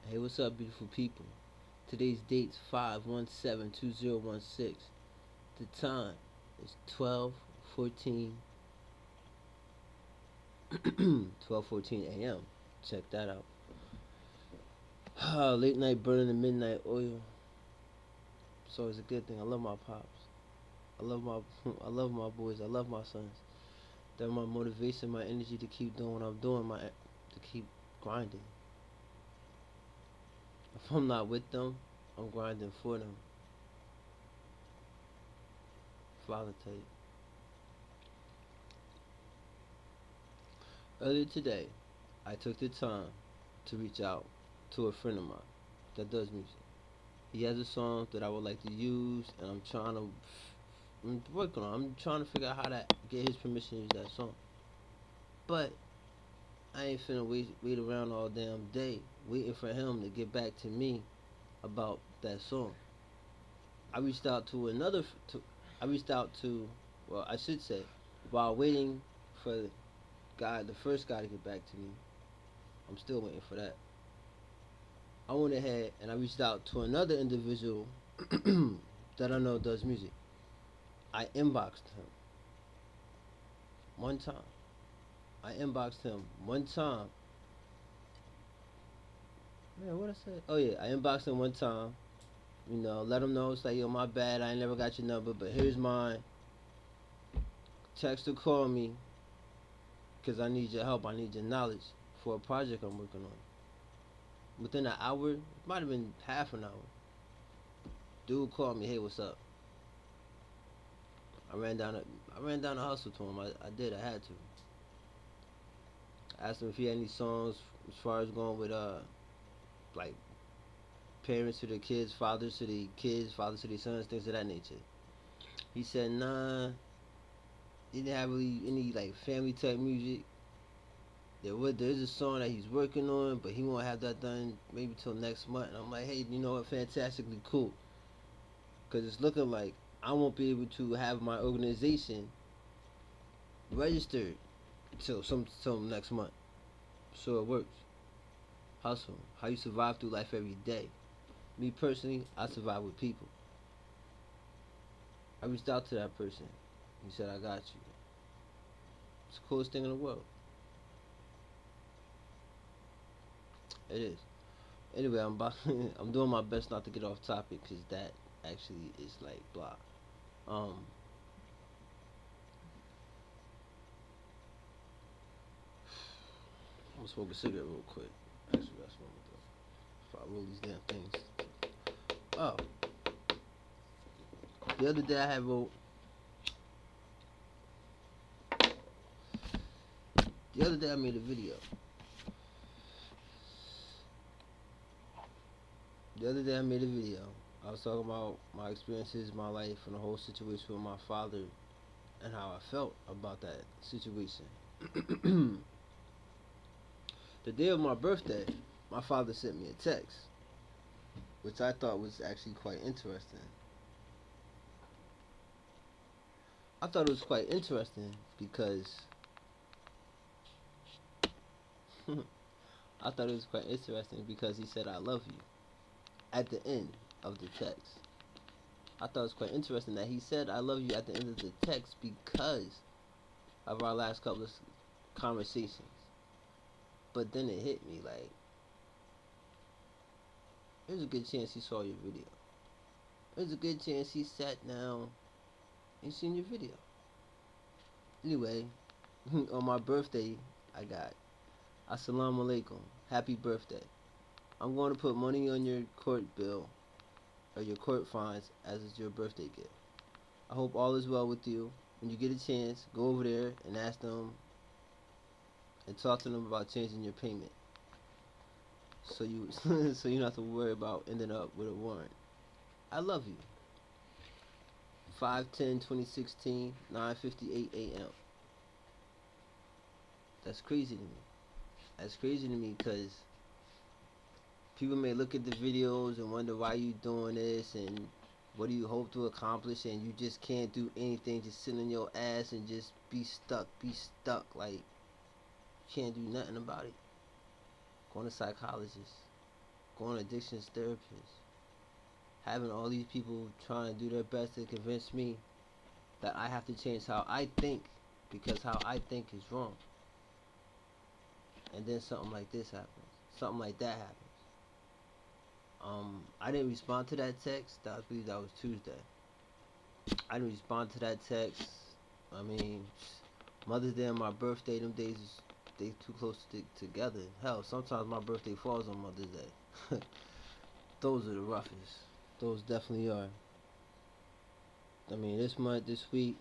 Hey, what's up, beautiful people? Today's date's 5/17/2016. The time is 12:14 a.m. Check that out. Late night burning the midnight oil. It's always a good thing. I love my pops. I love my I love my boys. I love my sons. They're my motivation, my energy to keep doing what I'm doing, my to keep grinding. If I'm not with them, I'm grinding for them. Father tape. Earlier today, I took the time to reach out to a friend of mine that does music. He has a song that I would like to use, and I'm working on. I'm trying to figure out how to get his permission to use that song. But I ain't finna wait around all damn day waiting for him to get back to me about that song. I reached out to another. I reached out to, well, I should say, while waiting for the first guy to get back to me. I'm still waiting for that. I went ahead and I reached out to another individual that I know does music. I inboxed him one time. I inboxed him one time. Man, what I said? Oh yeah, I inboxed him one time. Let him know it's like, yo, my bad. I ain't never got your number, but here's mine. Text or call me, cause I need your help. I need your knowledge for a project I'm working on. Within an hour, it might have been half an hour. Dude called me. Hey, what's up? I ran down. I ran down the hustle to him. I did. I had to. I asked him if he had any songs as far as going with like parents to their kids, fathers to the kids, fathers to their sons, things of that nature. He said, nah, he didn't have really any like family type music. There is a song that he's working on, but he won't have that done maybe till next month. And I'm like, hey, you know what? Fantastically cool, because it's looking like I won't be able to have my organization registered till next month. So it works. Hustle. How you survive through life every day. Me personally, I survive with people. I reached out to that person. He said, I got you. It's the coolest thing in the world. It is. Anyway, I'm doing my best not to get off topic because that actually is like blah. Um, I'm gonna smoke a cigarette real quick. Actually, that's what I'm gonna do. If I roll these damn things. Oh, the other day I had wrote. The other day I made a video. The other day I made a video. I was talking about my experiences, my life, and the whole situation with my father, and how I felt about that situation. The day of my birthday, my father sent me a text, which I thought was actually quite interesting. I thought it was quite interesting because I thought it was quite interesting because he said I love you at the end of the text. I thought it was quite interesting that he said I love you at the end of the text because of our last couple of conversations. But then it hit me like there's a good chance he saw your video. There's a good chance he sat down and seen your video. Anyway, on my birthday, I got Assalamu alaikum, happy birthday. I'm going to put money on your court bill or your court fines as it's your birthday gift. I hope all is well with you. When you get a chance, go over there and ask them and talk to them about changing your payment. So you so you don't have to worry about ending up with a warrant. I love you. 5/10/2016, 9:58 a.m. That's crazy to me. That's crazy to me because people may look at the videos and wonder why you doing this and what do you hope to accomplish, and you just can't do anything, just sit on your ass and just be stuck like you can't do nothing about it. Going to psychologist. going to addictions therapists, having all these people trying to do their best to convince me that I have to change how I think because how I think is wrong. And then something like this happens. Something like that happens. I didn't respond to that text. I believe that was Tuesday. I didn't respond to that text. I mean, Mother's Day and my birthday, them days they too close to together. Hell, sometimes my birthday falls on Mother's Day. Those are the roughest. Those definitely are. I mean, this month, this week,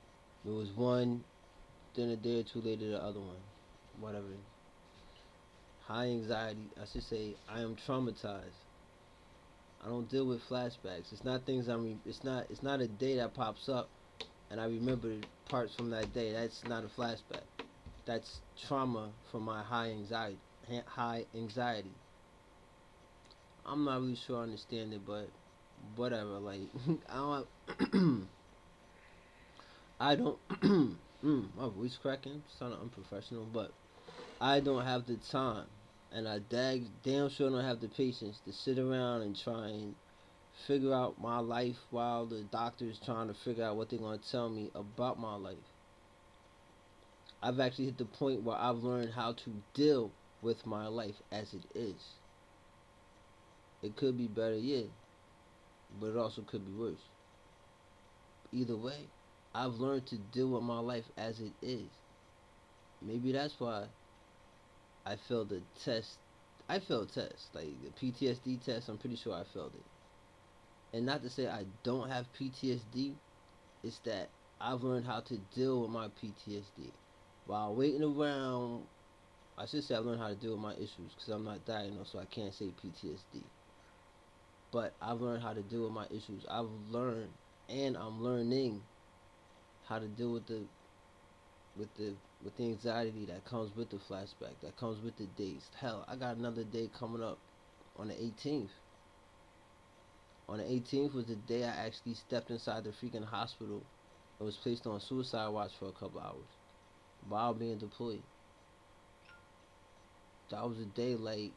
it was one. Then a day or two later, the other one. Whatever. High anxiety. I should say I am traumatized. I don't deal with flashbacks. It's not things it's not. It's not a day that pops up, and I remember parts from that day. That's not a flashback. That's trauma from my high anxiety. High anxiety. I'm not really sure I understand it, but whatever. Like I don't. I don't. My voice cracking. Sounding unprofessional, but I don't have the time, and I damn sure don't have the patience to sit around and try and figure out my life while the doctor's trying to figure out what they're going to tell me about my life. I've actually hit the point where I've learned how to deal with my life as it is. It could be better, yeah, but it also could be worse. Either way, I've learned to deal with my life as it is. Maybe that's why I failed the test. I failed tests, like the PTSD test. I'm pretty sure I failed it. And not to say I don't have PTSD, it's that I've learned how to deal with my PTSD. While waiting around, I should say I've learned how to deal with my issues because I'm not diagnosed, so I can't say PTSD. But I've learned how to deal with my issues. I've learned, and I'm learning how to deal with with the the anxiety that comes with the flashback, that comes with the days. Hell, I got another day coming up on the 18th. On the 18th was the day I actually stepped inside the freaking hospital and was placed on suicide watch for a couple hours while being deployed. That was a day like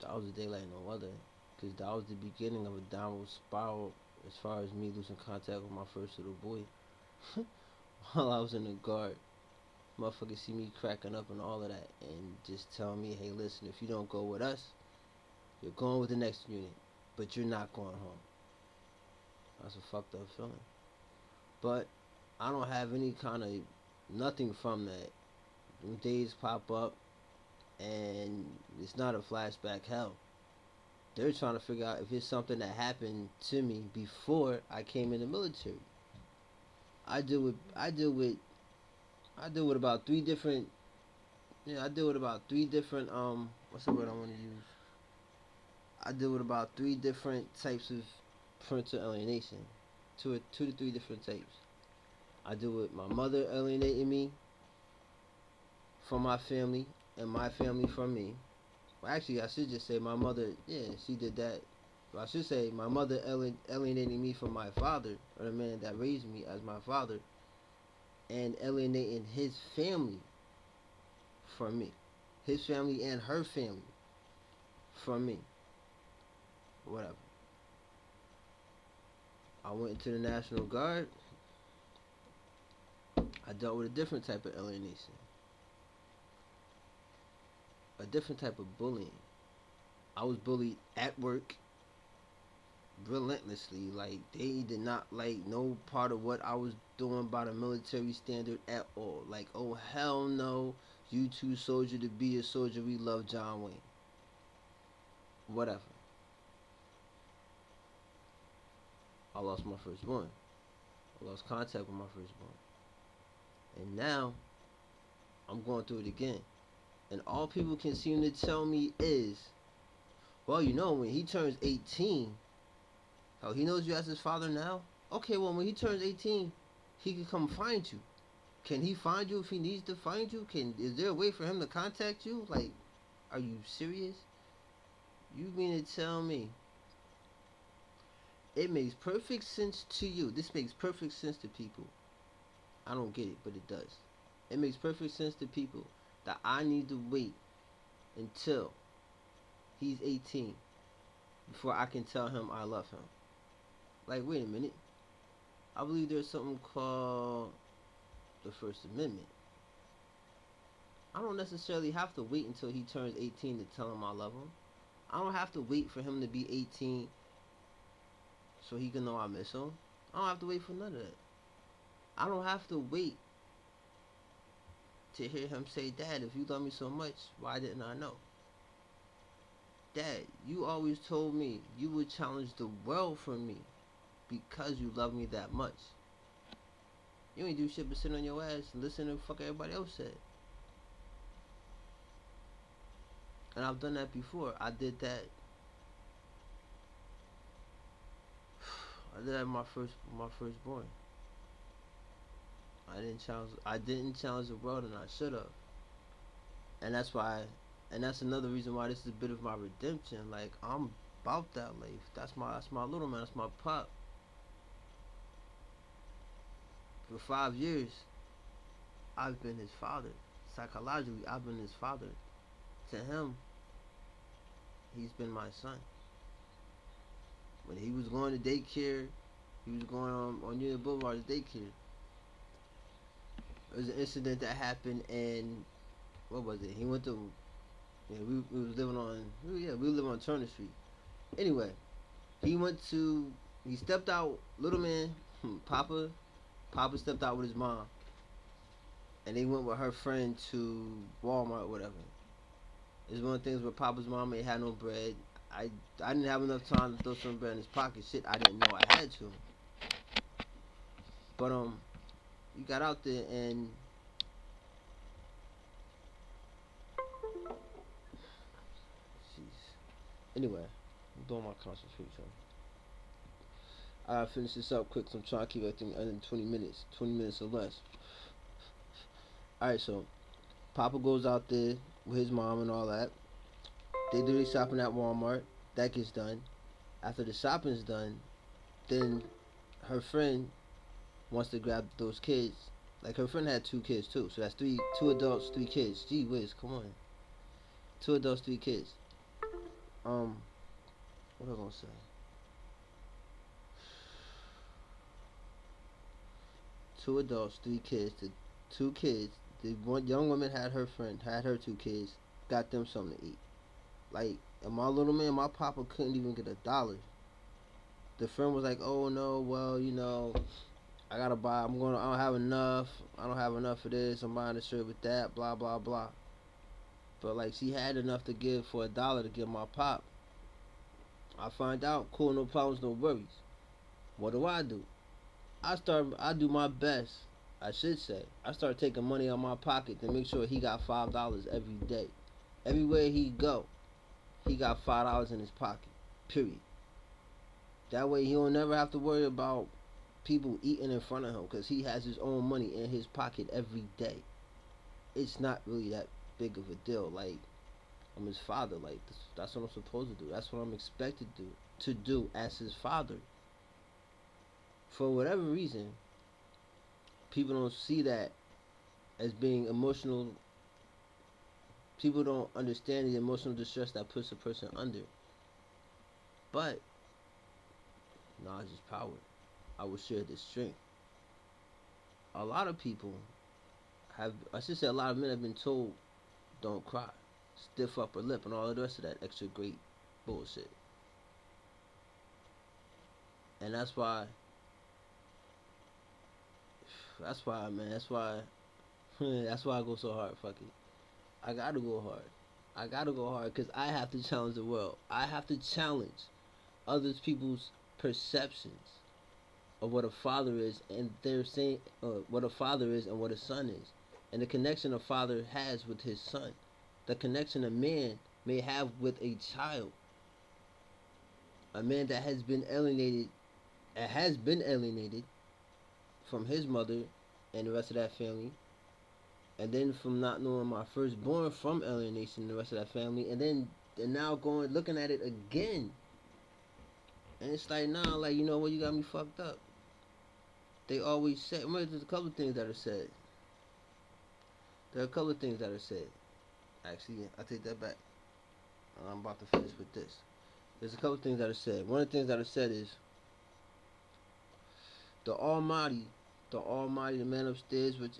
that was a day like no other, because that was the beginning of a downward spiral as far as me losing contact with my first little boy. While I was in the guard, motherfuckers see me cracking up and all of that, and just tell me, hey, listen, if you don't go with us, you're going with the next unit, but you're not going home. That's a fucked up feeling. But I don't have any kind of nothing from that. When days pop up, and it's not a flashback. Hell, they're trying to figure out if it's something that happened to me before I came in the military. I deal with about three different. Yeah, I deal with about three different. What's the word I want to use? I deal with about three different types of parental alienation. Two to three different types. I deal with my mother alienating me from my family, and my family from me. Well, actually, I should just say my mother. Yeah, she did that. Well, I should say my mother alienating me from my father, or the man that raised me as my father, and alienating his family from me, his family and her family from me. Whatever. I went into the National Guard. I dealt with a different type of alienation, a different type of bullying. I was bullied at work relentlessly. Like, they did not like no part of what I was doing by the military standard at all. Like, oh hell no, you too soldier to be a soldier. We love John Wayne. Whatever. I lost my firstborn. I lost contact with my firstborn. And now I'm going through it again. And all people can seem to tell me is, well, you know, when he turns 18, oh, he knows you as his father now? Okay, well, when he turns 18, he can come find you. Can he find you if he needs to find you? Is there a way for him to contact you? Like, are you serious? You mean to tell me it makes perfect sense to you? This makes perfect sense to people. I don't get it, but it does. It makes perfect sense to people that I need to wait until he's 18 before I can tell him I love him. Like, wait a minute. I believe there's something called the First Amendment. I don't necessarily have to wait until he turns 18 to tell him I love him. I don't have to wait for him to be 18 so he can know I miss him. I don't have to wait for none of that. I don't have to wait to hear him say, Dad, if you love me so much, why didn't I know? Dad, you always told me you would challenge the world for me because you love me that much. You ain't do shit but sit on your ass and listen to what fuck everybody else said. And I've done that before. I did that. I did that my firstborn. I didn't challenge the world, and I should have. And that's why, and that's another reason why this is a bit of my redemption. Like, I'm about that life. That's my little man. That's my pop. For 5 years, I've been his father. Psychologically, I've been his father. To him, he's been my son. When he was going to daycare, he was going on Union Boulevard to daycare. There was an incident that happened, and what was it? He went to, yeah, we was living on, yeah, we live on Turner Street. Anyway, he stepped out, little man, Papa stepped out with his mom, and they went with her friend to Walmart, or whatever. It's one of the things where Papa's mom ain't had no bread. I didn't have enough time to throw some bread in his pocket. Shit, I didn't know I had to. But we got out there and jeez. Anyway, I'm doing my concentration. I gotta finish this up quick. So I'm trying to keep everything under 20 minutes, 20 minutes or less. All right, so Papa goes out there with his mom and all that. They do their shopping at Walmart. That gets done. After the shopping's done, then her friend wants to grab those kids. Like, her friend had 2 kids too, so that's two adults, 3 kids. Gee whiz, come on. 2 adults, 3 kids. What was I gonna say? 2 adults, 3 kids. The 2 kids. The one young woman had her 2 kids, got them something to eat. Like, and my little man, my papa couldn't even get $1. The friend was like, "Oh no, well, I gotta buy. I don't have enough. I don't have enough for this. I'm buying a shirt with that. Blah blah blah." But like, she had enough to give for $1 to give my pop. I find out, cool, no problems, no worries. What do? I do my best. I should say, I start taking money out of my pocket to make sure he got $5 every day. Everywhere he go, he got $5 in his pocket. Period. That way he'll never have to worry about people eating in front of him because he has his own money in his pocket every day. It's not really that big of a deal. Like, I'm his father. Like, that's what I'm supposed to do. That's what I'm expected to do as his father. For whatever reason, people don't see that as being emotional. People don't understand the emotional distress that puts a person under. But knowledge is power. I will share this strength. A lot of people I should say, a lot of men have been told, don't cry, stiff upper lip, and all the rest of that extra great bullshit. And that's why, man, that's why I go so hard. Fuck it. I gotta go hard. I gotta go hard because I have to challenge the world. I have to challenge other people's perceptions of what a father is, and they're saying what a father is and what a son is, and the connection a father has with his son, the connection a man may have with a child, a man that has been alienated from his mother and the rest of that family, and then from not knowing my firstborn from alienation and the rest of that family, and now looking at it again. And it's like, nah, like, you know what, you got me fucked up. They always say, remember, there's a couple of things that are said. Actually, I take that back. I'm about to finish with this. There's a couple things that are said. One of the things that are said is the Almighty, the Almighty, the man upstairs, which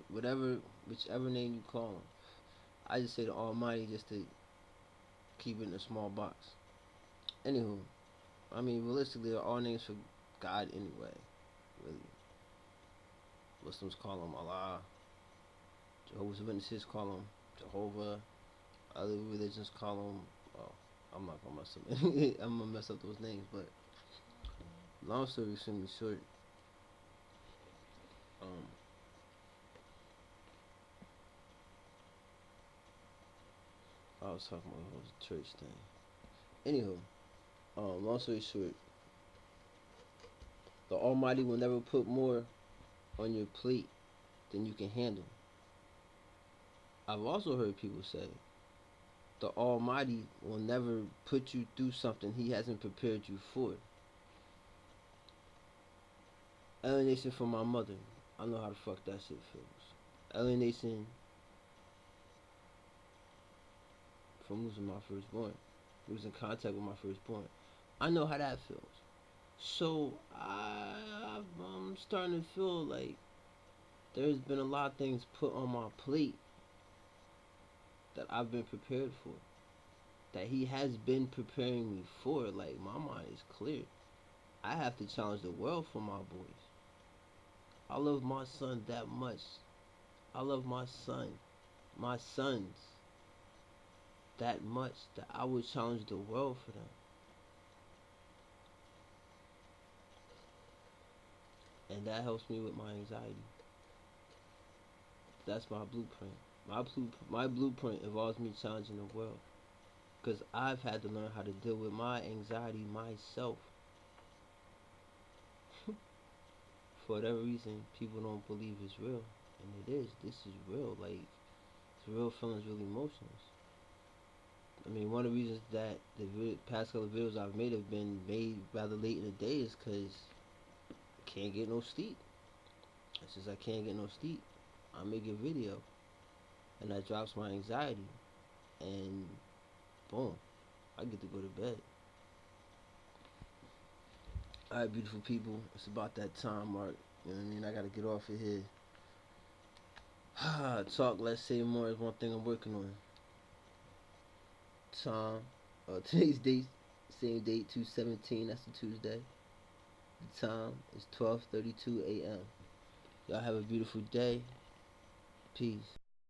whatever, whichever name you call him. I just say the Almighty just to keep it in a small box. Anywho, I mean, realistically, they're all names for God anyway. Really, Muslims call him Allah. Jehovah's Witnesses call him Jehovah. Other religions call him. Oh, I'm not gonna mess up. I'm gonna mess up those names, but long story extremely short. Um, I was talking about the whole church thing. Anywho, long story short, the Almighty will never put more on your plate than you can handle. I've also heard people say the Almighty will never put you through something He hasn't prepared you for. Alienation from my mother. I know how the fuck that shit feels. Alienation from losing my firstborn. Losing contact with my firstborn. I know how that feels. So I'm starting to feel like there's been a lot of things put on my plate that I've been prepared for. That He has been preparing me for. Like, my mind is clear. I have to challenge the world for my boys. I love my son that much. I love my sons, that much that I would challenge the world for them. And that helps me with my anxiety. That's my blueprint. My blueprint involves me challenging the world. Because I've had to learn how to deal with my anxiety myself. For whatever reason, people don't believe it's real. And it is. This is real. Like, it's real feelings, real emotions. I mean, one of the reasons that the past couple of videos I've made have been made rather late in the day is because I can't get no sleep. And since I can't get no sleep, I make a video. And that drops my anxiety. And boom, I get to go to bed. Alright, beautiful people, it's about that time mark. You know what I mean? I gotta get off of here. Talk, let's say more is one thing I'm working on. Time. Today's date, same date, 2/17. That's a Tuesday. The time is 12:32 a.m. Y'all have a beautiful day. Peace.